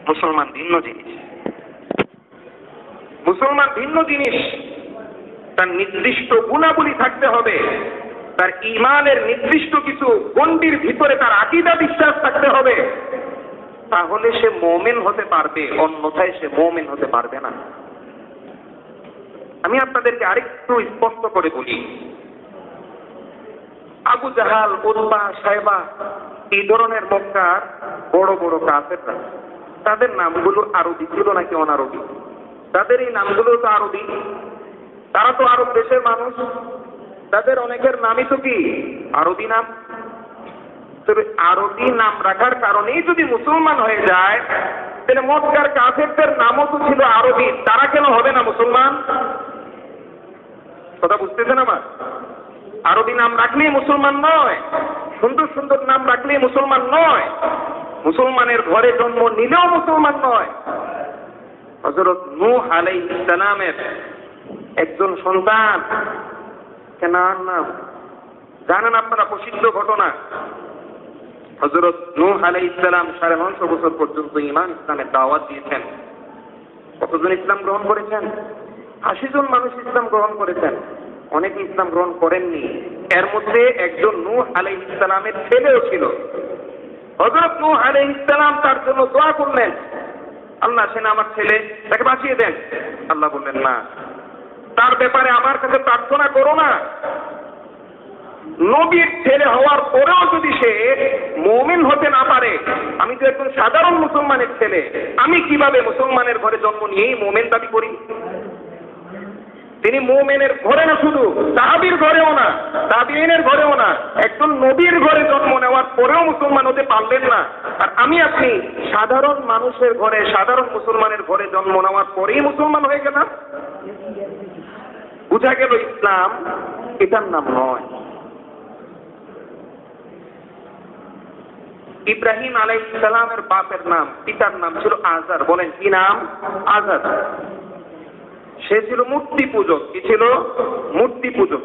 মুসলমান ভিন্ন জিনিস। মুসলমান ভিন্ন জিনিস। তার নির্দিষ্ট গুণাবলী থাকতে হবে, তার ঈমানের নির্দিষ্ট কিছু গণ্ডির ভিতরে তার আকীদা বিশ্বাস থাকতে হবে, তাহলে সে মুমিন হতে পারবে, অন্যথায় সে মুমিন হতে পারবে না। আমি আপনাদেরকে আরেকটু স্পষ্ট করে বলি, আবু জাহাল, উতবা, সাইবা, এই ধরনের মক্কার বড় বড় কাফেররা, তাদের নামগুলো আরবি ছিল নাকি অনারবি? তাদের এই নামগুলো তো আরবি, তারা তো আরব দেশের মানুষ, তাদের অনেকের নামই তো কি আরবি নাম। তবে আরবি নাম রাখার কারণেই যদি মুসলমান হয়ে যায়, তাহলে মক্কার কাফেরদের নামও তো ছিল আরবি, তারা কেন হবে না মুসলমান? কথা বুঝতেছেন আমার? আরবি নাম রাখলেই মুসলমান নয়, সুন্দর সুন্দর নাম রাখলেই মুসলমান নয়, মুসলমানের ঘরে জন্ম নিলেও মুসলমান নয়। হযরত নূহ আলাইহিস সালামের একজন সন্তান, কেনান নাম জানেন আপনারা? প্রসিদ্ধ ঘটনা। হযরত নূহ আলাইহিস সালাম 950 বছর পর্যন্ত ঈমান ইসলামের দাওয়াত দিয়েছেন। কতজন ইসলাম গ্রহণ করেছেন? 80 জন মানুষ ইসলাম গ্রহণ করেছেন, অনেকে ইসলাম গ্রহণ করেননি। এর মধ্যে একজন নূহ আলাইহিস সালামের ছেলেও ছিল। হযরত নূহ আলাইহিস সালাম তার জন্য দোয়া করলেন, আল্লাহ সে না আমার ছেলে, তাকে বাঁচিয়ে দেন। আল্লাহ বললেন না, তার ব্যাপারে আমার কাছে প্রার্থনা করো না। নবীর ছেলে হওয়ার পরেও যদি সে মুমিন হতে না পারে, আমি তো একজন সাধারণ মুসলমানের ছেলে, আমি কিভাবে মুসলমানের ঘরে জন্ম নিয়েই মুমিন দাবি করি? তিনি মুমিনের ঘরে না, শুধু সাহাবীর ঘরেও না, তাবিঈনের ঘরেও না, একজন নবীর ঘরে জন্ম নেওয়ার পরেও মুসলমান হতে পারলেন না। আর আমি আপনি সাধারণ মানুষের ঘরে, সাধারণ মুসলমানের ঘরে জন্ম নেওয়ার পরেই মুসলমান হয়ে গেলাম। বুঝা গেল ইসলাম এটার নাম নয়। ইব্রাহিম আলাইহিস সালামের বাপের নাম, পিতার নাম ছিল আজার। বলেন কি নাম? আজার। সে ছিল মূর্তি পূজক। কি ছিল? মূর্তি পূজক।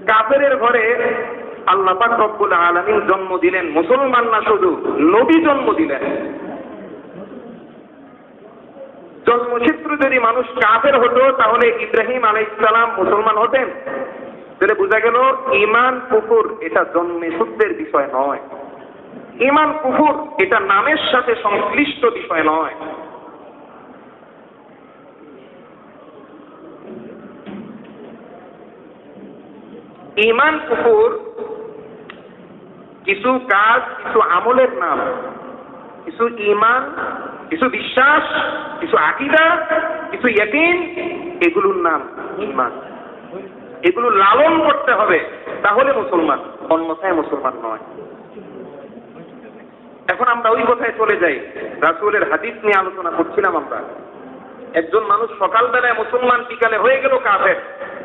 কাফেরের ঘরে আল্লাহ পাক রব্বুল আলামিন জন্ম দিলেন, মুসলমান না শুধু, নবী জন্ম দিলেন। জন্মসূত্র যদি মানুষ কাফের হতো, তাহলে ইব্রাহিম আলাইহিস সালাম মুসলমান হতেন? তাহলে বোঝা গেল ঈমান কুফর এটা জন্মে সূত্রের বিষয় নয়। ঈমান কুফর এটা নামের সাথে সংশ্লিষ্ট বিষয় নয়। ঈমান কুফর কিছু কাজ, কিছু আমলের নাম, কিছু ঈমান, কিছু বিশ্বাস, কিছু আকীদা, কিছু ইয়াকিন, এগুলোর নাম ঈমান। এগুলো লালন করতে হবে, তাহলে মুসলমান, অন্যথায় মুসলমান নয়। এখন আমরা ওই কথায় চলে যাই, রাসূলের হাদিস নিয়ে আলোচনা করছিলাম আমরা। একজন মানুষ সকালবেলায় মুসলমান, বিকালে হয়ে গেল কাফের,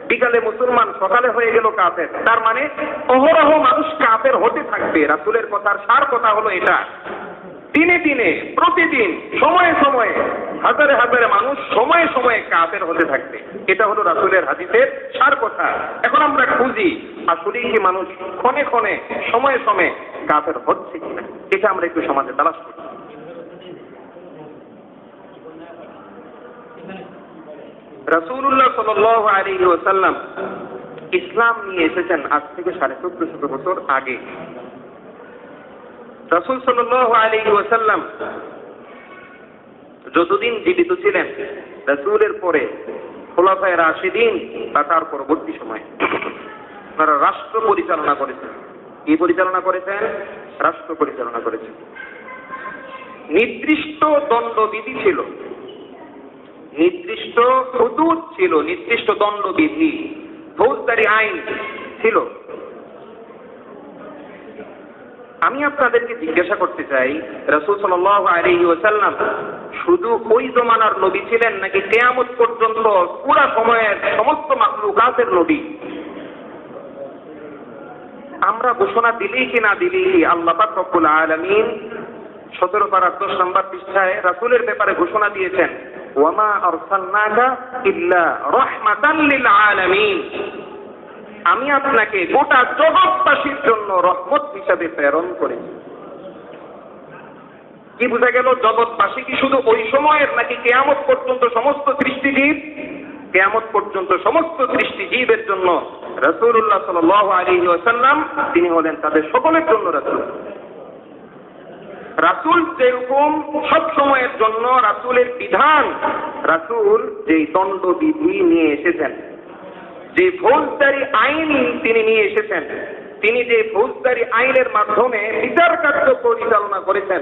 বিকালে মুসলমান, সকালে হয়ে গেল কাফের। তার মানে অহরহ মানুষ কাফের হতে থাকবে। রাসূলের কথার সার কথা হলো এটা। দিনে দিনে, প্রতিদিন, সময়ে সময়ে হাজারে হাজারে মানুষ সময়ে সময়ে কাফের হতে থাকবে। এটা হলো রাসূলের হাদিসের সার কথা। এখন আমরা খুঁজি আসলে কি মানুষ ক্ষণে ক্ষণে, সময়ে সময়ে কাফের হচ্ছে কিনা, এটা আমরা একটু সমাজে তালাশ করি। রাসূলুল্লাহ সাল্লাল্লাহু আলাইহি ওয়াসাল্লাম ইসলাম নিয়ে এসেছেন আজ থেকে 1450 বছর আগে। রাসূল সাল্লাল্লাহু আলাইহি ওয়াসাল্লাম যতদিন জীবিত ছিলেন, রাসূলের পরে খোলাফায়ে রাশিদিন বা তার পরবর্তী সময় তারা রাষ্ট্র পরিচালনা করেছেন। কি পরিচালনা করেছেন? রাষ্ট্র পরিচালনা করেছেন। নির্দিষ্ট দণ্ডবিধি ছিল, নির্দিষ্ট হুদুদ ছিল, নির্দিষ্ট দণ্ডবিধি, ফৌজদারি আইন ছিল। আমি আপনাদেরকে জিজ্ঞাসা করতে চাই, রাসূল সাল্লাল্লাহু আলাইহি ওয়াসাল্লাম শুধু ওই জমানার নবী ছিলেন, নাকি কিয়ামত পর্যন্ত পুরা সময়ের সমস্ত মাখলুকাতের নবী? আমরা ঘোষণা দিলেই কি না দিলেই কি, আল্লাহ পাক রব্বুল আলামিন 17 পারা 10 নম্বর পৃষ্ঠায় রাসূলের ব্যাপারে ঘোষণা দিয়েছেন, ওয়ামা আরসালনাকা ইল্লা রাহমাতাল লিল আলামিন। আমি আপনাকে গোটা জগৎবাসীর জন্য রহমত হিসাবে প্রেরণ করেছি। কি বোঝা গেল? জগৎবাসী কি শুধু ওই সময়ের, নাকি কিয়ামত পর্যন্ত সমস্ত সৃষ্টিজীব? কিয়ামত পর্যন্ত সমস্ত সৃষ্টিজীবের জন্য রাসূলুল্লাহ সাল্লাল্লাহু আলাইহি ওয়াসাল্লাম তিনি হলেন তাদের সকলের জন্য রাসূল। রাসূল যেরকম সব সময়ের জন্য রাসূলের বিধান, রাসূল যেই দণ্ডবিধি নিয়ে এসেছেন, যে ফৌজদারি আইন তিনি নিয়ে এসেছেন, তিনি যে ফৌজদারি আইনের মাধ্যমে বিচার কার্য পরিচালনা করেছেন,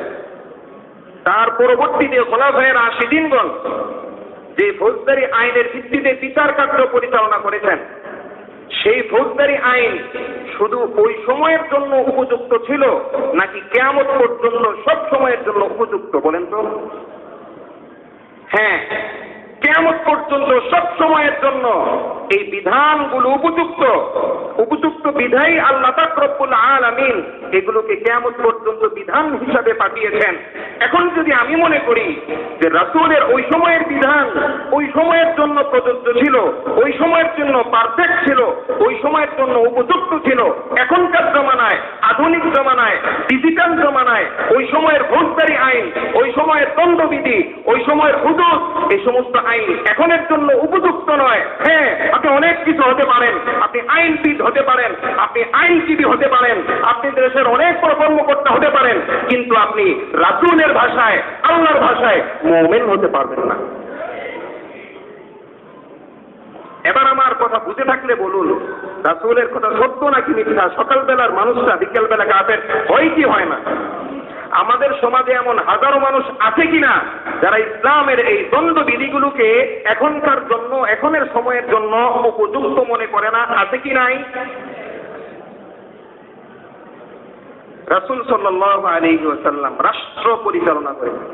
তার পরবর্তীতে খোলাফায়ে রাশিদিনগণ যে ফৌজদারি আইনের ভিত্তিতে বিচার কার্য পরিচালনা করেছেন, সেই ফৌজদারি আইন শুধু ওই সময়ের জন্য উপযুক্ত ছিল, নাকি কিয়ামত পর্যন্ত সব সময়ের জন্য উপযুক্ত? বলেন তো। হ্যাঁ, কিয়ামত পর্যন্ত সব সময়ের জন্য এই বিধানগুলো উপযুক্ত। উপযুক্ত বিধাই আল্লাহ পাক রব্বুল আলামিন এগুলোকে কিয়ামত পর্যন্ত বিধান হিসাবে পাঠিয়েছেন। এখন যদি আমি মনে করি যে রাসূলের ওই সময়ের বিধান ওই সময়ের জন্য প্রযোজ্য ছিল, ওই সময়ের জন্য পারফেক্ট ছিল, ওই সময়ের জন্য উপযুক্ত ছিল, এখনকার জমানায়, আধুনিক জমানায়, ডিজিটাল জমানায় ওই সময়ের ফৌজদারি আইন, ওই সময়ের দণ্ডবিধি, ওই সময়ের হুদুদ, এই সমস্ত আইন এখনের জন্য উপযুক্ত নয়। হ্যাঁ, আপনি অনেক কিছু হতে পারেন, আপনি আইনবিদ হতে পারেন, আপনি আইনজীবী হতে পারেন, আপনি দেশের অনেক বড় কর্মকর্তা হতে পারেন, কিন্তু আপনি রাসূলের ভাষায়, আল্লাহর ভাষায় মুমিন হতে পারবেন না। এবার আমার কথা বুঝে থাকলে বলুন, রাসূলের কথা সত্য নাকি মিথ্যা? সকালবেলার মানুষটা বিকেলবেলা কাফের হয় কি হয় না? আমাদের সমাজে এমন হাজারো মানুষ আছে কিনা যারা ইসলামের এই দ্বন্দ্ববিধিগুলোকে এখনকার জন্য, এখনের সময়ের জন্য উপযুক্ত মনে করে না? আছে কি নাই? রাসূল সাল্লাল্লাহু আলাইহি ওয়াসাল্লাম রাষ্ট্র পরিচালনা করেছেন।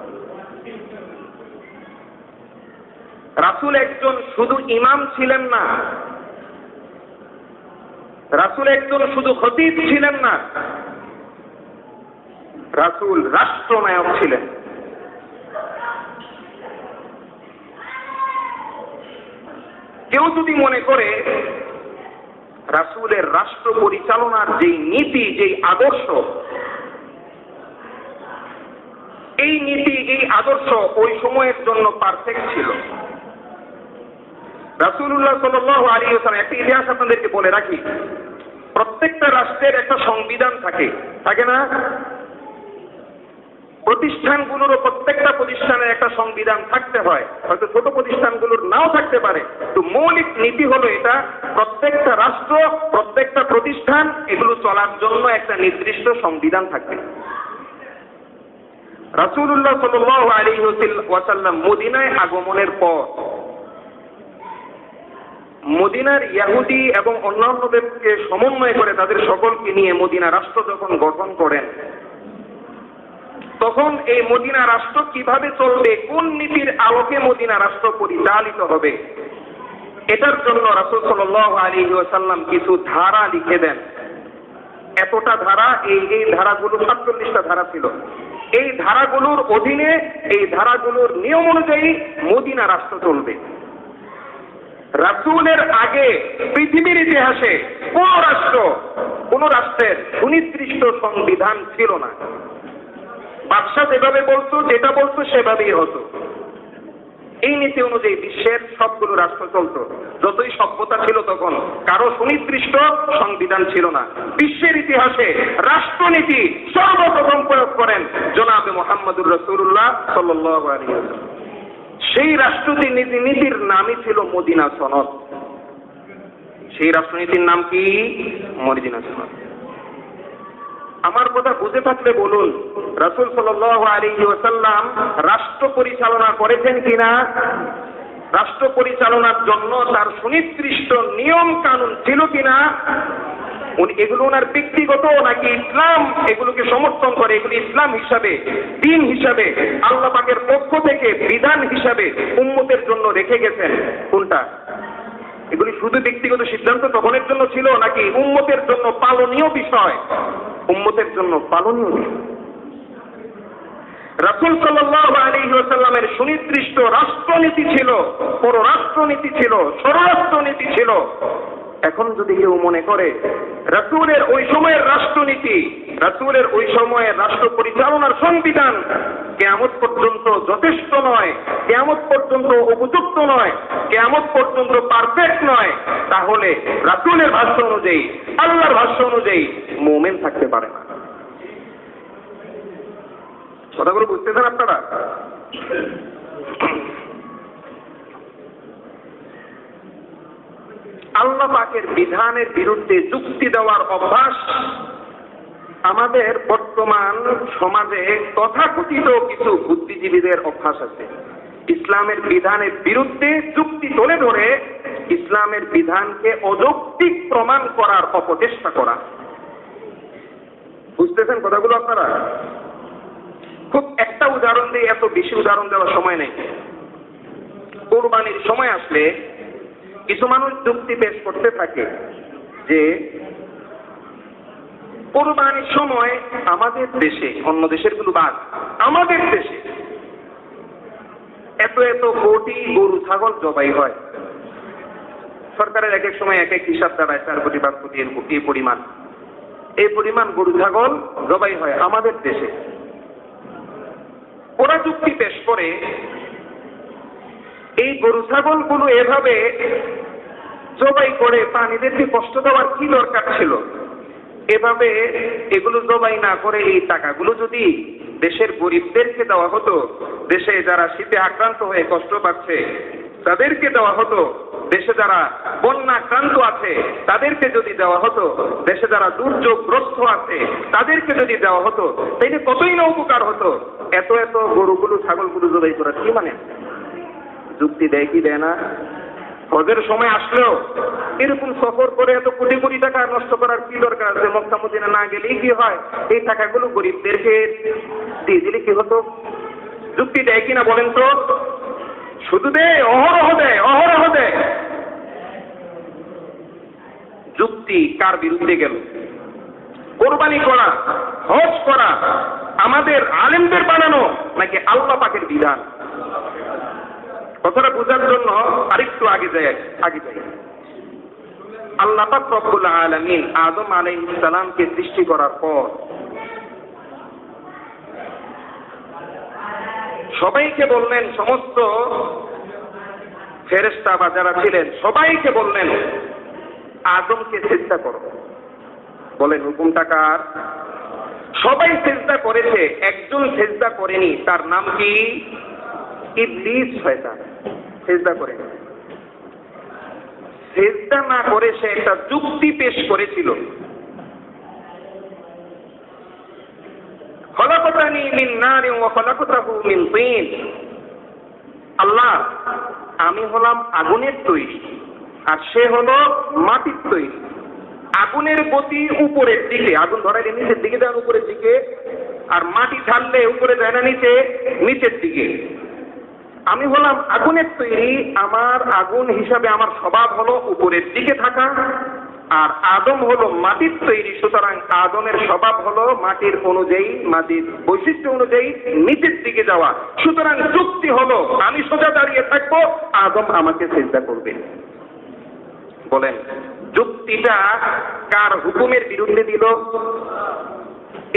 রাসূল একজন শুধু ইমাম ছিলেন না, রাসূল একজন শুধু খতিব ছিলেন না, রাসূল রাষ্ট্রনায়ক ছিলেন। কেউ যদি মনে করে রাসূলের রাষ্ট্র পরিচালনার যেই নীতি, যেই আদর্শ, এই নীতি, এই আদর্শ ওই সময়ের জন্য পারফেক্ট ছিল, রাসূলুল্লাহ সাল্লাল্লাহু আলাইহি ওয়াসাল্লাম, একটা ইতিহাস আপনাদেরকে বলে রাখি, প্রত্যেকটা রাষ্ট্রের একটা সংবিধান থাকে, থাকে না? প্রতিষ্ঠানগুলোরও প্রত্যেকটা প্রতিষ্ঠানের একটা সংবিধান থাকতে হয়, হয়তো ছোট প্রতিষ্ঠানগুলোর নাও থাকতে পারে, তো মৌলিক নীতি হলো এটা, প্রত্যেকটা রাষ্ট্র, প্রত্যেকটা প্রতিষ্ঠান এগুলো চলার জন্য একটা নির্দিষ্ট সংবিধান থাকবে। রাসূলুল্লাহ সাল্লাল্লাহু আলাইহি ওয়াসাল্লাম মদিনায় আগমনের পর মদিনার ইহুদি এবং অন্যান্যদেরকে সমন্বয় করে তাদের সকলকে নিয়ে মদিনা রাষ্ট্র যখন গঠন করেন, তখন এই মদিনা রাষ্ট্র কিভাবে চলবে, কোন নীতির আলোকে মদিনা রাষ্ট্র পরিচালিত হবে, এটার জন্য রাসূল সাল্লাল্লাহু আলাইহি ওয়াসাল্লাম কিছু ধারা লিখে দেন। এতটা ধারা, এই ধারাগুলো ৪৭টা ধারা ছিল। এই ধারাগুলোর অধীনে, এই ধারাগুলোর নিয়ম অনুযায়ী মদিনা রাষ্ট্র চলবে। রাসূলের আগে পৃথিবীর ইতিহাসে কোন রাষ্ট্রের সুনির্দিষ্ট সংবিধান ছিল না। বাদশা যেভাবে বলতো, যেটা বলতো সেভাবেই হতো। এই নীতি অনুযায়ী বিশ্বের সবগুলো রাষ্ট্র চলত। যতই সভ্যতা ছিল তখন কারো সুনির্দিষ্ট সংবিধান ছিল না। বিশ্বের ইতিহাসে রাষ্ট্রনীতি সর্বপ্রথম প্রয়োগ করেন জনাবে মুহাম্মদুর রাসূলুল্লাহ সাল্লাল্লাহু আলাইহি ওয়াসাল্লাম। সেই রাষ্ট্রনীতির নামই ছিল মদিনা সনদ। সেই রাষ্ট্রনীতির নাম কি? মদিনা সনদ। আমার কথা বুঝে থাকলে বলুন, রাসূল সাল্লাল্লাহু আলাইহি ওয়াসাল্লাম রাষ্ট্র পরিচালনা করেছেন কিনা? রাষ্ট্র পরিচালনার জন্য তার সুনির্দিষ্ট নিয়ম কানুন ছিল কিনা? এগুলো ওনার ব্যক্তিগত নাকি ইসলাম এগুলোকে সমর্থন করে? এগুলো ইসলাম হিসাবে, দ্বীন হিসাবে, আল্লাহ পাকের পক্ষ থেকে বিধান হিসাবে উম্মতের জন্য রেখে গেছেন, কোনটা? এগুলি শুধু ব্যক্তিগত সিদ্ধান্ত তখনের জন্য ছিল, নাকি উম্মতের জন্য পালনীয় বিষয়? উম্মতের জন্য পালনীয় বিষয়। রাসূল সাল্লাল্লাহু আলাইহি ওয়াসাল্লামের সুনির্দিষ্ট রাষ্ট্রনীতি ছিল, পররাষ্ট্রনীতি ছিল, স্বরাষ্ট্রনীতি ছিল। এখন যদি কেউ মনে করে রাসূলের ওই সময়ের রাষ্ট্রনীতি, রাসূলের ওই সময়ের রাষ্ট্র পরিচালনার সংবিধান কিয়ামত পর্যন্ত যথেষ্ট নয়, কিয়ামত পর্যন্ত উপযুক্ত নয়, কিয়ামত পর্যন্ত পারফেক্ট নয়, তাহলে রাসূলের ভাষ্য অনুযায়ী, আল্লাহর ভাষ্য অনুযায়ী মুমিন থাকতে পারে না। কথাগুলো বুঝতেছেন আপনারা? আল্লাহ পাকের বিধানের বিরুদ্ধে যুক্তি দেওয়ার অভ্যাস আমাদের বর্তমান সমাজে তথাকথিত কিছু বুদ্ধিজীবীদের অভ্যাস আছে। ইসলামের বিধানের বিরুদ্ধে যুক্তি তুলে ধরে ইসলামের বিধানকে অযৌক্তিক প্রমাণ করার অপচেষ্টা করা। বুঝতেছেন কথাগুলো আপনারা? খুব একটা উদাহরণ দিয়ে, এত বেশি উদাহরণ দেওয়ার সময় নেই। কুরবানির সময় আসলে কিছু মানুষ যুক্তি পেশ করতে থাকে যে কুরবানির সময় আমাদের দেশে, অন্য দেশের গুলো বাদ, আমাদের দেশে এত এত কোটি গরু ছাগল জবাই হয়। সরকারের এক এক সময় এক এক হিসাব দাঁড়ায় 4 কোটি 5 কোটি এই পরিমাণ গরু ছাগল জবাই হয় আমাদের দেশে। ওরা যুক্তি পেশ করে এই গরু ছাগলগুলো এভাবে জবাই করে প্রাণীদেরকে কষ্ট দেওয়ার কি দরকার ছিল? এভাবে এগুলো জবাই না করে এই টাকাগুলো যদি দেশের গরিবদেরকে দেওয়া হতো, দেশে যারা শীতে আক্রান্ত হয়ে কষ্ট পাচ্ছে তাদেরকে দেওয়া হতো, দেশে যারা বন্যা আক্রান্ত আছে তাদেরকে যদি দেওয়া হতো, দেশে যারা দুর্যোগগ্রস্ত আছে তাদেরকে যদি দেওয়া হতো, তাইলে কতই না উপকার হতো। এত এত গরুগুলো ছাগলগুলো জবাই করা কি মানে? যুক্তি দেয় কি দেয় না? হজের সময় আসলেও এরকম সফর করে এত কোটি কোটি টাকা নষ্ট করার কি দরকার আছে? মক্কা মদিনা না গেলেই কি হয়? এই টাকাগুলো গরিবদেরকে দিয়ে দিলে কি হতো? যুক্তি দেয় কিনা বলেন তো? শুধু দেয়, অহরহ দেয়, অহরহ দেয়। যুক্তি কার বিরুদ্ধে গেল? কোরবানি করা, হজ করা আমাদের আলেমদের বানানো নাকি আল্লাহ পাকের বিধান? কথাটা বোঝার জন্য আরেকটু আগে যাই। আল্লাহ পাক রব্বুল আলামিন আদম আলাইহিস সালামকে সৃষ্টি করার পর সবাইকে বললেন, সমস্ত ফেরেশতা বা যারা ছিলেন সবাইকে বললেন আদমকে সিজদা করো। বলেন হুকুমটা কার? সবাই সিজদা করেছে, একজন সিজদা করেনি, তার নাম কি? ইবলিস, শয়তান। সিজদা করেনি। সিজদা না করে সে একটা যুক্তি পেশ করেছিল। খলাকতানি মিন নারিন ওয়া খলাকতাহু মিন তিন। আল্লাহ, আমি হলাম আগুনের তৈরি আর সে হলো মাটির তৈরি। আগুনের গতি উপরের দিকে, আগুন ধরাইলে নিচের দিকে দেন, উপরের দিকে, আর মাটি ঢাললে উপরে দেয় না নিচে, নিচের দিকে। আমি হলাম আগুনের তৈরি, আমার আগুন হিসাবে আমার স্বভাব হলো উপরের দিকে থাকা, আর আদম হলো মাটির তৈরি, সুতরাং আদমের স্বভাব হলো মাটির অনুযায়ী, মাটির বৈশিষ্ট্য অনুযায়ী নিচের দিকে যাওয়া। সুতরাং যুক্তি হলো আমি সোজা দাঁড়িয়ে থাকবো, আদম আমাকে সিজদা করবে। বলেন যুক্তিটা কার হুকুমের বিরুদ্ধে দিল?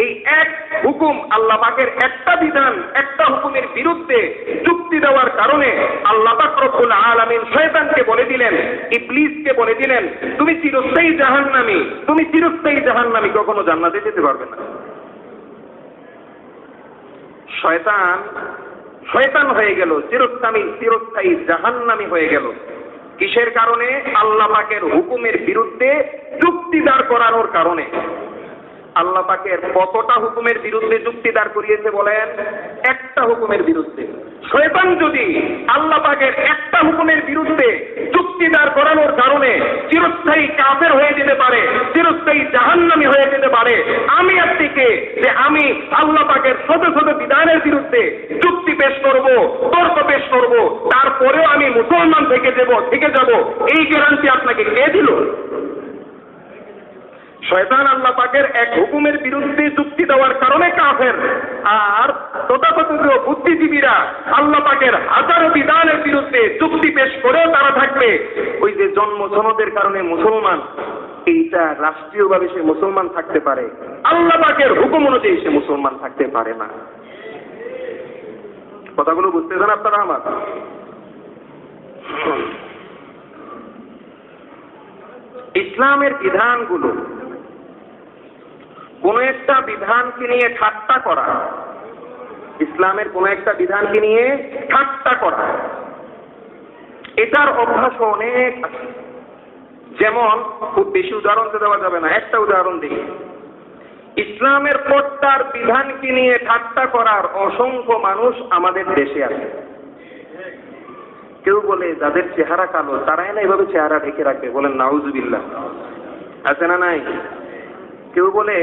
এই এক হুকুম, আল্লাহ পাকের একটা বিধান, একটা হুকুমের বিরুদ্ধে যুক্তি দেওয়ার কারণে আল্লাহ পাক রব্বুল আলামিন শয়তানকে বলে দিলেন, ইবলিসকে বলে দিলেন, তুমি চিরস্থায়ী জাহান্নামী, তুমি চিরস্থায়ী জাহান্নামী, কখনো জান্নাতে যেতে পারবে না। শয়তান হয়ে গেল, চিরস্থায়ী জাহান্নামী হয়ে গেল। কিসের কারণে? আল্লাহ পাকের হুকুমের বিরুদ্ধে যুক্তি দাঁড় করানোর কারণে। আল্লাহ পাকের কতটা হুকুমের বিরুদ্ধে যুক্তি দাঁড় করিয়েছে বলেন? একটা হুকুমের বিরুদ্ধে। শয়তান যদি আল্লাহ পাকের একটা হুকুমের বিরুদ্ধে যুক্তি দাঁড় করানোর কারণে চিরস্থায়ী কাফের হয়ে যেতে পারে, চিরস্থায়ী জাহান্নামী হয়ে যেতে পারে, আমি আপনি কে যে আমি আল্লাহ পাকের শত শত বিধানের বিরুদ্ধে যুক্তি পেশ করব, তর্ক পেশ করব, তারপরেও আমি মুসলমান থেকে যাব, এই গ্যারান্টি আপনাকে কে দিল? শয়তান আল্লাহ পাকের এক হুকুমের বিরুদ্ধে যুক্তি দেওয়ার কারণে কাফের, আর তথাকথিত বুদ্ধিজীবীরা আল্লাহ পাকের হাজারো বিধানের বিরুদ্ধে যুক্তি পেশ করেও তারা থাকবে ওই যে জন্ম সনদের কারণে মুসলমান, এইটা রাষ্ট্রীয়ভাবে সে মুসলমান থাকতে পারে, আল্লাহ পাকের হুকুম অনুযায়ী সে মুসলমান থাকতে পারে না। কথাগুলো বুঝতেছেন আপনারা আমার? ইসলামের বিধানগুলো কোন একটা বিধানকে নিয়ে ঠাট্টা করা, ইসলামের কোন একটা বিধানকে নিয়ে ঠাট্টা করা, এটার অভ্যাস অনেক আছে। যেমন খুব বেশি উদাহরণ তো দেওয়া যাবে না, একটা উদাহরণ দিই। ইসলামের পর্দার বিধানকে নিয়ে ঠাট্টা করার অসংখ্য মানুষ আমাদের দেশে আছে। কেউ বলে যাদের চেহারা কালো তারাই না এভাবে চেহারা ঢেকে রাখবে, বলেন নাউজুবিল্লাহ, আছে না নাই? কেউ বলে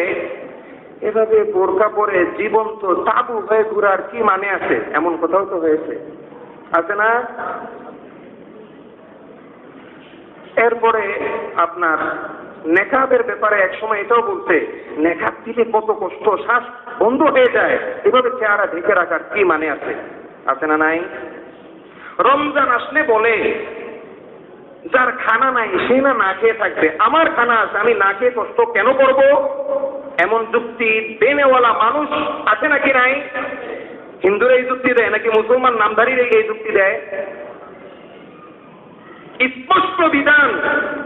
এভাবে বোরকা পরে জীবন্ত তাবু হয়ে ঘুরার কি মানে আছে, এমন কোথাও তো হয়েছে, আছে না? এরপরে আপনার নেকাবের ব্যাপারে একসময় এটাও বলতে, নেকাব দিলে কত কষ্ট, শ্বাস বন্ধ হয়ে যায়, এভাবে চেহারা ঢেকে রাখার কি মানে আছে, আছে না নাই? রমজান আসলে বলে যার খানা নাই সে না খেয়ে থাকবে, আমার খানা আছে আমি না খেয়ে কষ্ট কেন করব, এমন যুক্তি দেনেওয়ালা মানুষ আছে নাকি নাই? হিন্দুরা এই যুক্তি দেয় নাকি মুসলমান নামধারীরা এই যুক্তি দেয়? স্পষ্ট বিধান,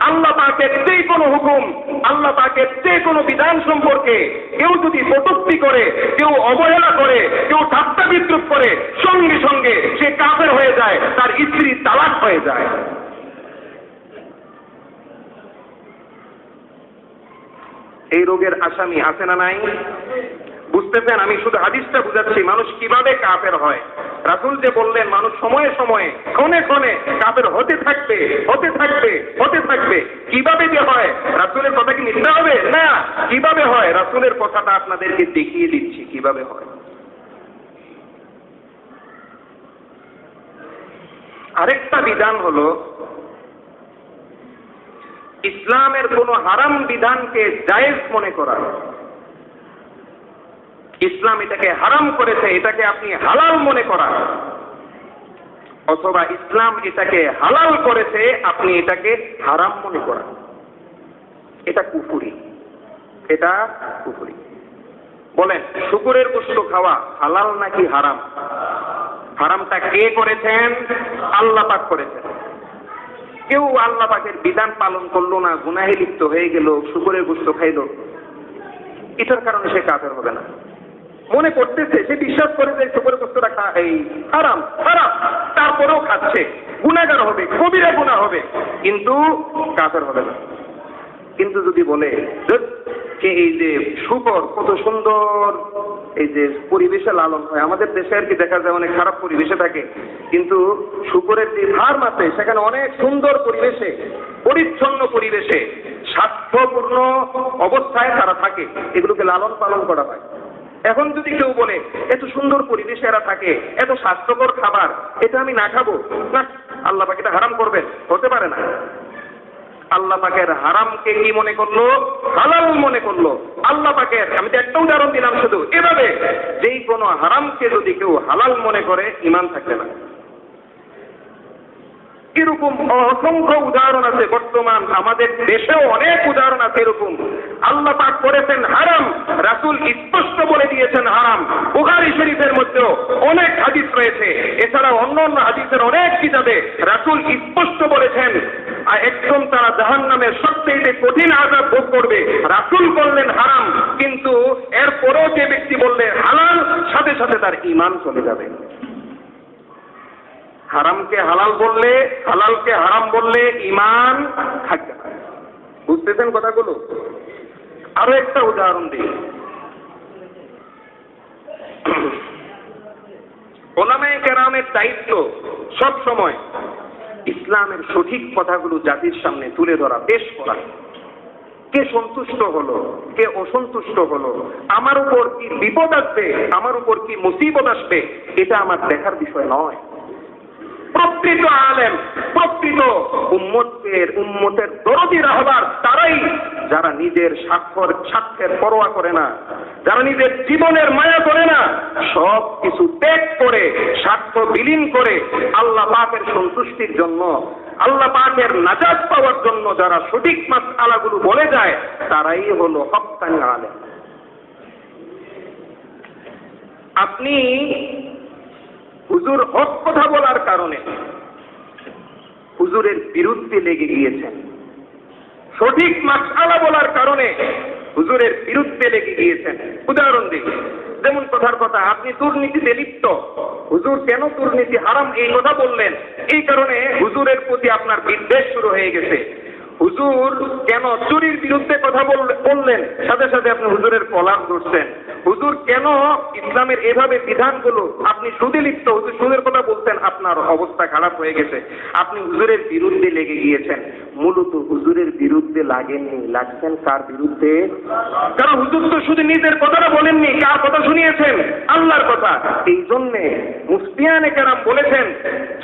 আল্লাহ পাকের যে কোনো হুকুম, আল্লাহ পাকের যে কোনো বিধান সম্পর্কে কেউ যদি কটূক্তি করে, কেউ অবহেলা করে, কেউ ঠাট্টা বিদ্রুপ করে, সঙ্গে সঙ্গে সে কাফের হয়ে যায়, তার স্ত্রী তালাক হয়ে যায়। এই রোগের আসামি আছে না নাই? বুঝতেছেন? আমি শুধু হাদিসটা বুঝাচ্ছি মানুষ কিভাবে কাফের হয়। রাসূল যে বললেন মানুষ সময়ে সময়ে ক্ষণে ক্ষণে কাফের হতে থাকবে, হতে থাকবে, হতে থাকবে। কিভাবে যে হয়, রাসূলের কথা কি মিথ্যা হবে? না। কিভাবে হয় রাসূলের কথাটা আপনাদেরকে দেখিয়ে দিচ্ছি কিভাবে হয়। আরেকটা বিধান হলো ইসলামের কোন হারাম বিধানকে জায়েজ মনে করা। ইসলাম এটাকে হারাম করেছে, এটাকে আপনি হালাল মনে করা, অথবা ইসলাম এটাকে হালাল করেছে আপনি এটাকে হারাম মনে করা, এটা কুফরি, এটা কুফরি। বলেন শুকরের গোশত খাওয়া হালাল নাকি হারাম? হারামটা কে করেছেন? আল্লাহ পাক করেছেন। কেউ আল্লাহ পাকের বিধান পালন করলো না, গুনাহে লিপ্ত হয়ে গেল, শুকরের গোশত খাইল, এটার কারণে সে কাফের হবে না। মনে করতেছে, সে বিশ্বাস করে যে শুকরের গোশতটা এই হারাম, হারাম, তারপরেও খাচ্ছে, গুনাহগার হবে, কবিরা গুনাহ হবে, কিন্তু কাফের হবে না। কিন্তু যদি বলে যে এই যে শুকর কত সুন্দর এই যে পরিবেশে লালন হয়, আমাদের দেশে আর কি দেখা যায় অনেক খারাপ পরিবেশে থাকে, কিন্তু শুকরের যে ফার্ম আছে সেখানে অনেক সুন্দর পরিবেশে, পরিচ্ছন্ন পরিবেশে, স্বাস্থ্যপূর্ণ অবস্থায় তারা থাকে, এগুলোকে লালন পালন করা হয়। এখন যদি কেউ বলে এত সুন্দর পরিবেশে এরা থাকে, এত স্বাস্থ্যকর খাবার, এটা আমি না খাবো, না, আল্লাহ পাক এটা হারাম করবেন, হতে পারে না। আল্লাহ পাকের হারামকে কি মনে করলো? হালাল মনে করলো। আল্লাহ পাকের, আমি তো একটা উদাহরণ দিলাম শুধু, এভাবে যেই কোনো হারামকে যদি কেউ হালাল মনে করে ঈমান থাকবে না। এরকম অসংখ্য উদাহরণ আছে, বর্তমান আমাদের দেশেও অনেক উদাহরণ আছে এরকম। আল্লাহ পাক করেছেন হারাম, রাসূল স্পষ্ট বলে দিয়েছেন হারাম। বুখারী শরীফের মধ্যেও অনেক হাদিস রয়েছে, এছাড়া অন্য অন্য হাদিসের অনেক কিতাবে রাসূল স্পষ্ট বলেছেন একদম তারা জাহান্নামের সবচেয়ে কঠিন আযাব ভোগ করবে। রাসূল বললেন হারাম, কিন্তু এরপরও যে ব্যক্তি বললে হালাল, সাথে সাথে তার ঈমান চলে যাবে। হারামকে হালাল বললে, হালালকে হারাম বললে ঈমান থাকবে না। বুঝতেছেন কথাগুলো? আরো একটা উদাহরণ দিই। উলামায়ে কেরামের দায়িত্ব সব সময় ইসলামের সঠিক কথাগুলো জাতির সামনে তুলে ধরা, পেশ করা। কে সন্তুষ্ট হলো, কে অসন্তুষ্ট হলো, আমার উপর কি বিপদ আসবে, আমার উপর কি মুসিবত আসবে, এটা আমার দেখার বিষয় নয়। প্রকৃত আলেম, প্রকৃত উম্মতের দরদী রাহবার তারাই যারা নিজের স্বার্থের পরোয়া করে না, যারা নিজের জীবনের মায়া করে না, সব কিছু ত্যাগ করে করে, স্বার্থ বিলীন করে আল্লাহ পাকের সন্তুষ্টির জন্য, আল্লাহ পাকের নাজাত পাওয়ার জন্য যারা সঠিক মাসআলাগুলো বলে যায় তারাই হলো হক্কানি আলেম। আপনি হুজুর হক কথা বলার কারণে হুজুরের বিরুদ্ধে লেগে গিয়েছেন, সঠিক মাসআলা বলার কারণে হুজুরের বিরুদ্ধে লেগে গিয়েছেন। উদাহরণ দিই, যেমন কথার কথা, আপনি দুর্নীতিতে লিপ্ত, হুজুর কেন দুর্নীতি হারাম এই কথা বললেন, এই কারণে হুজুরের প্রতি আপনার বিদ্বেষ শুরু হয়ে গেছে। হুজুর কেন চুরির বিরুদ্ধে কথা বললেন, সাথে সাথে আপনি হুজুরের কলাম ধরছেন। হুজুর কেন ইসলামের এভাবে বিধানগুলো, আপনি সুদে লিপ্ত, হুজুর সুদের কথা বলছেন, আপনার অবস্থা খারাপ হয়ে গেছে, আপনি হুজুরের বিরুদ্ধে লেগে গিয়েছেন। মূলত হুজুরের বিরুদ্ধে লাগেননি, লাগছেন কার বিরুদ্ধে? কারণ হুজুর তো শুধু নিজের কথাটা বলেননি, কার কথা শুনিয়েছেন? আল্লাহর কথা। এই জন্যে মুফতিয়ানে কেরাম বলেছেন,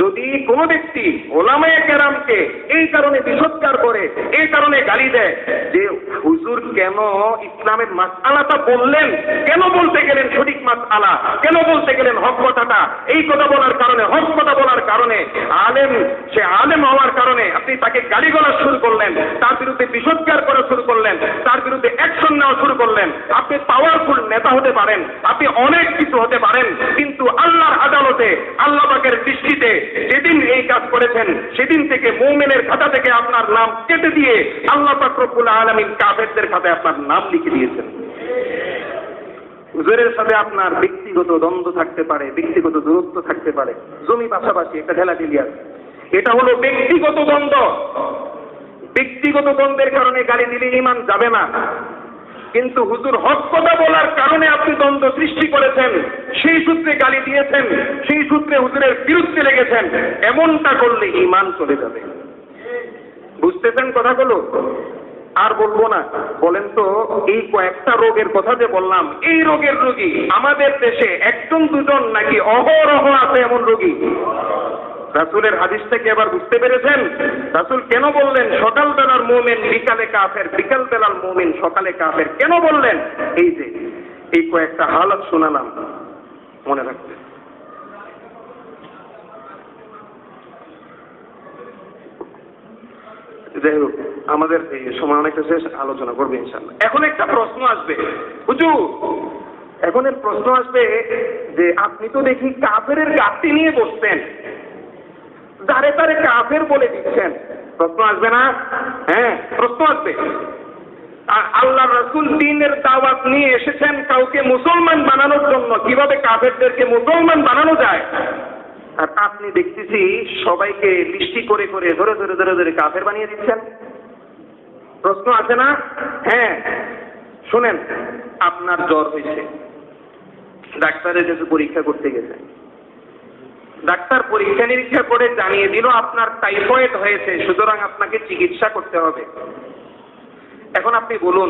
যদি কোনো ব্যক্তি ওলামায়ে কেরামকে এই কারণে বিসৎকার করে, এই কারণে গালি দেয় যে হুজুর কেন ইসলামের মাসআলাটা বললেন, কেন বলতে গেলেন সঠিক মাসআলা, কেন বলতে গেলেন হক কথাটা, এই কথা বলার কারণে, হক কথা বলার কারণে আলেম, সে আলেম হওয়ার কারণে আপনি তাকে গালিগালাজ শুরু করলেন, তার বিরুদ্ধে বিসৎকার করা শুরু করলেন, তার বিরুদ্ধে অ্যাকশন নেওয়া শুরু করলেন। আপনি পাওয়ারফুল নেতা হতে পারেন, আপনি অনেক কিছু হতে পারেন, কিন্তু আল্লাহর আদালতে, আল্লাহ পাকের দৃষ্টিতে যেদিন এই কাজ করেছেন সেদিন থেকে মুমিনের খাতা থেকে আপনার নাম কেটে দিয়ে আল্লাহ পাক রব্বুল আলামিন কাফেরদের খাতায় আপনার নাম লিখে দিয়েছেন। হুজুরের সাথে আপনার ব্যক্তিগত দ্বন্দ্ব থাকতে পারে, ব্যক্তিগত দূরত্ব থাকতে পারে, জমি পাশাপাশি একটা ঠেলাঠেলি আছে, এটা হলো ব্যক্তিগত দ্বন্দ্ব। ব্যক্তিগত দ্বন্দ্বের কারণে গালি দিলে ঈমান যাবে না, কিন্তু হুজুর হক কথা বলার কারণে আপনি দ্বন্দ্ব সৃষ্টি করেছেন, সেই সূত্রে গালি দিয়েছেন, সেই সূত্রে হুজুরের বিরুদ্ধে লেগেছেন, এমনটা করলে ঈমান চলে যাবে। বুঝতেছেন কথাগুলো? আর বলবো না। বলেন তো, এই কয়েকটা রোগের কথা যে বললাম, এই রোগের রোগী আমাদের দেশে একজন দুজন নাকি অহরহ আছে এমন রোগী? রাসূলের হাদিস থেকে এবার বুঝতে পেরেছেন রাসূল কেন বললেন সকাল বেলার মুমিন বিকালে কাফের, বিকাল বেলার মুমিন সকালে কাফের? কেন বললেন? এই যে এই কয়েকটা হালত শোনালাম, মনে রাখবেন। যাই হোক, আমাদের এই সময় অনেকটা শেষ, আলোচনা করবে ইনশাআল্লাহ। এখন একটা প্রশ্ন আসবে, হুজুর এখন এর প্রশ্ন আসবে যে আপনি তো দেখি কাফেরের গাছটি নিয়ে বসতেন, যারে তারে কাফের বলে দিচ্ছেন, প্রশ্ন আসবে না? হ্যাঁ, প্রশ্ন আসবে। আর আল্লাহ রাসূল দ্বীনের দাওয়াত নিয়ে এসেছেন কাউকে মুসলমান বানানোর জন্য, কিভাবে কাফেরদেরকে মুসলমান বানানো যায়, আর আপনি দেখতেছি সবাইকে লিস্টি করে করে ধরে ধরে ধরে ধরে কাফের বানিয়ে দিচ্ছেন। প্রশ্ন আছে না? হ্যাঁ, শুনেন, আপনার জ্বর হয়েছে, ডাক্তারের কাছে পরীক্ষা করতে গেছে, ডাক্তার পরীক্ষা নিরীক্ষা করে জানিয়ে দিল আপনার টাইফয়েড হয়েছে, সুতরাং আপনাকে চিকিৎসা করতে হবে। এখন আপনি বলুন,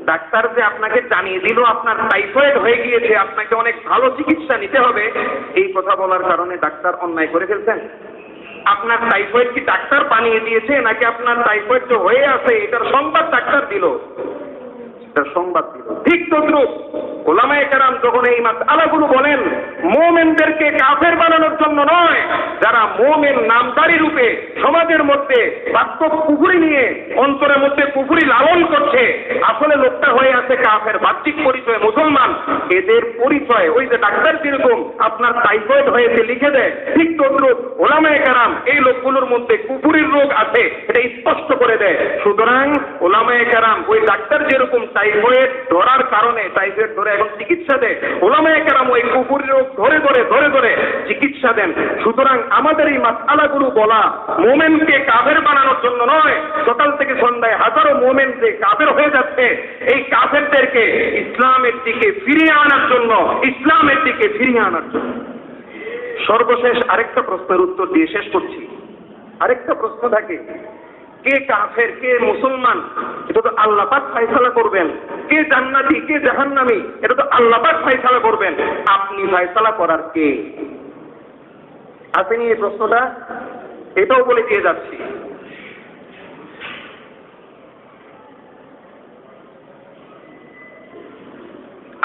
ডাক্তার যে আপনাকে জানিয়ে দিল আপনার টাইফয়েড হয়ে গিয়েছে, আপনাকে অনেক ভালো চিকিৎসা নিতে হবে, এই কথা বলার কারণে ডাক্তার অন্যায় করে ফেলছেন? আপনার টাইফয়েড কি ডাক্তার বানিয়ে দিয়েছে, নাকি আপনার টাইফয়েড তো হয়ে আছে এটার সংবাদ ডাক্তার দিল? সংবাদ দিল। ঠিক তদ্রুপ ওলামায়ে কেরাম যখন এই মাসআলাগুলো বলেন, মুমিনদেরকে কাফের বানানোর জন্য নয়, যারা মুমিন নামদারি রূপে সমাজের মধ্যে বাস্তব কুফরি নিয়ে অন্তরের মধ্যে কুফরি লালন করছে, আসলে লোকটা হয়ে আছে কাফের, বাহ্যিক পরিচয় মুসলমান, এদের পরিচয় ওই যে ডাক্তার যেরকম আপনার টাইফয়েড হয়েছে লিখে দেয়, ঠিক তদ্রুপ ওলামায়ে কেরাম এই লোকগুলোর মধ্যে কুফরির রোগ আছে এটা স্পষ্ট করে দেয়। সুতরাং ওলামায়ে কেরাম ওই ডাক্তার যেরকম টাইফয়েড ধরার কারণে টাইফয়েড ধরে এখন চিকিৎসা দেয়, ওলামায়ে কেরাম ওই কুফরি রোগ ধরে ধরে ধরে ধরে চিকিৎসা দেন। সুতরাং আমাদের এই মাসআলাগুলো বলা মুমিনকে কাফের বানানোর জন্য নয়, সকাল থেকে সন্ধ্যায় হাজারো মুমিন যে কাফের হয়ে যাচ্ছে, এই কাফেরদেরকে ইসলামের দিকে ফিরিয়ে আনার জন্য, ইসলামের দিকে ফিরিয়ে আনার জন্য। সর্বশেষ আরেকটা প্রশ্নের উত্তর দিয়ে শেষ করছি। আরেকটা প্রশ্ন থাকে, কে কাফের কে মুসলমান এটা তো আল্লাহ পাক ফয়সালা করবেন, কে জান্নাতি কে জাহান্নামী এটা তো আল্লাহ পাক ফয়সালা করবেন, আপনি ফয়সালা করার কে? আসেনি এই প্রশ্নটা? এটাও বলে দিয়ে যাচ্ছি।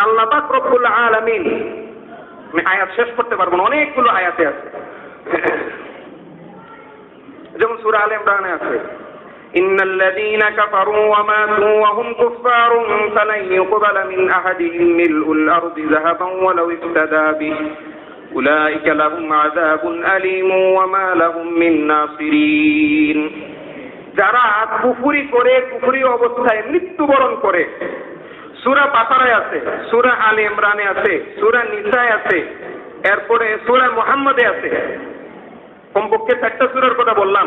আল্লাহ পাক রব্বুল আলামিন আমি আয়াত শেষ করতে পারবো না, অনেকগুলো আয়াতে আছে। যেমন সূরা আলে ইমরানে আছে, ইন্নাল্লাযীনা কাফারু ওয়া মাতু ওয়া হুম কুফফারুন ফালান ইউকবালা মিন আহাদিহিম মিলউল আরদি যাহাবান ওয়ালাউ ইফতাদা বিহি উলাইকা লাহুম আযাবুন আলীম ওয়া মা লাহুম মিন নাসিরিন। যারা কুফরি করে, কুফরি অবস্থায় মৃত্যুবরণ করে, সূরা বাকারায় আছে, সূরা আলে ইমরানে আছে, সূরা নিসায় আছে, এরপরে সূরা মুহাম্মাদে আছে, কমপক্ষে 4টা সূরার কথা বললাম।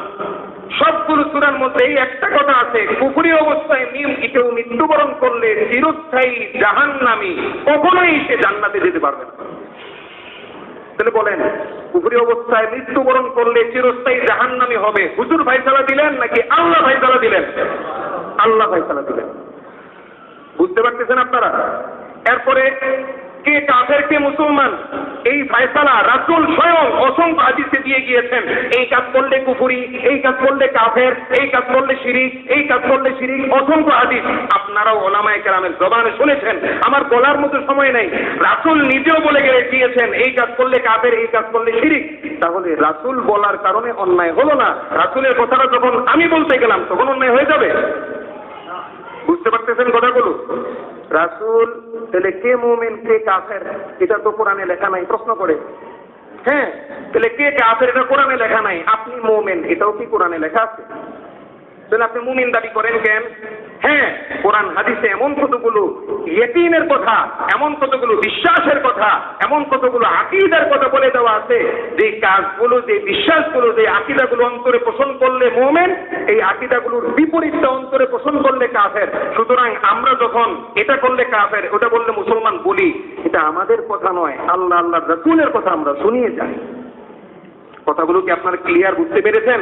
সবগুলো সূরার মধ্যে এই একটা কথা আছে, কুফরি অবস্থায় কেউ মৃত্যুবরণ করলে চিরস্থায়ী জাহান্নামী, কখনোই সে জান্নাতে যেতে পারবে না। তাহলে বলেন, কুফরি অবস্থায় মৃত্যুবরণ করলে চিরস্থায়ী জাহান্নামী হবে, হুজুর ফায়সালা দিলেন নাকি আল্লাহ ফায়সালা দিলেন? আল্লাহ ফায়সালা দিলেন। বুঝতে পারতেছেন আপনারা? এরপরে কে কাফের কে মুসলমান, এই ফায়সালা রাসূল স্বয়ং অসংখ্য হাদিসে দিয়ে গিয়েছেন। এই কাজ করলে কুফরি, এই কাজ করলে কাফের, এই কাজ করলে শিরিক, এই কাজ করলে শিরিক, অসংখ্য হাদিস আপনারাও ওলামায়ে কেরামের জবানে শুনেছেন। আমার বলার মতো সময় নেই, রাসূল নিজেও বলে গিয়েছেন এই কাজ করলে কাফের, এই কাজ করলে শিরিক। তাহলে রাসূল বলার কারণে অন্যায় হলো না, রাসূলের কথাটা যখন আমি বলতে গেলাম তখন অন্যায় হয়ে যাবে? বুঝতে পারতেছেন কথাগুলো? রাসূল তাহলে কে মুমিন কে কাফের এটা তো কোরআনে লেখা নাই, প্রশ্ন করে। হ্যাঁ, তাহলে কে কাফের এটা কোরআনে লেখা নাই, আপনি মুমিন এটাও কি কোরআনে লেখা আছে? তাহলে আপনি মুমিন দাবি করেন কেন? হ্যাঁ, কোরআন হাদিসে এমন কতগুলো ইয়াকিনের কথা, এমন কতগুলো বিশ্বাসের কথা, এমন কতগুলো আকীদার কথা বলে দেওয়া আছে, যে কাজগুলো, যে বিশ্বাসগুলো, যে আকীদাগুলো অন্তরে পোষণ করলে মুমিন, এই আকীদাগুলোর বিপরীতটা অন্তরে পোষণ করলে কাফের। সুতরাং আমরা যখন এটা করলে কাফের, ওটা বললে মুসলমান বলি, এটা আমাদের কথা নয়, আল্লাহ আল্লাহর রাসূলের কথা আমরা শুনিয়ে যাই। কথাগুলো কি আপনারা ক্লিয়ার বুঝতে পেরেছেন?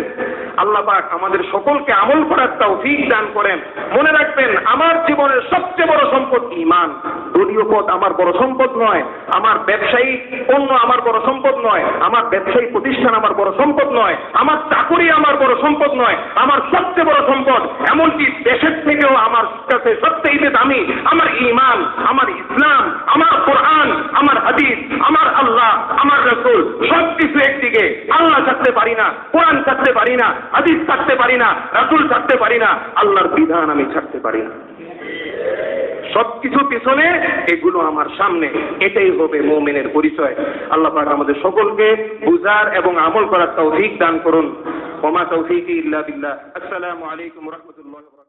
আল্লাহ পাক আমাদের সকলকে আমল করার তৌফিক দান করেন। মনে রাখবেন, আমার জীবনের সবচেয়ে বড় সম্পদ ঈমান। দলীয় পদ আমার বড় সম্পদ নয়, আমার ব্যবসায়ী পণ্য আমার বড় সম্পদ নয়, আমার ব্যবসায়ী প্রতিষ্ঠান আমার বড় সম্পদ নয়, আমার চাকরি আমার বড় সম্পদ নয়। আমার সবচেয়ে বড় সম্পদ, এমনকি দেশের থেকেও আমার কাছে সবচেয়ে দামি, আমার ঈমান, আমার ইসলাম, আমার কোরআন, আমার হাদিস, আমার আল্লাহ, আমার রাসূল। সবকিছু একদিকে, আল্লাহ ছাড়তে পারি না, কোরআন ছাড়তে পারি না, হাদিস ছাড়তে পারি না, রাসূল ছাড়তে পারি না, আল্লাহর বিধান আমি ছাড়তে পারি না। সবকিছু পিছনে, এগুলো আমার সামনে। এটাই হবে মুমিনের পরিচয়। আল্লাহ পাক আমাদের সকলকে বুঝার এবং আমল করার তৌফিক দান করুন। ওয়া মা তৌফিকি ইল্লা বিল্লাহ। আসসালামু আলাইকুম ওয়া রাহমাতুল্লাহি ওয়া বারাকাতুহু।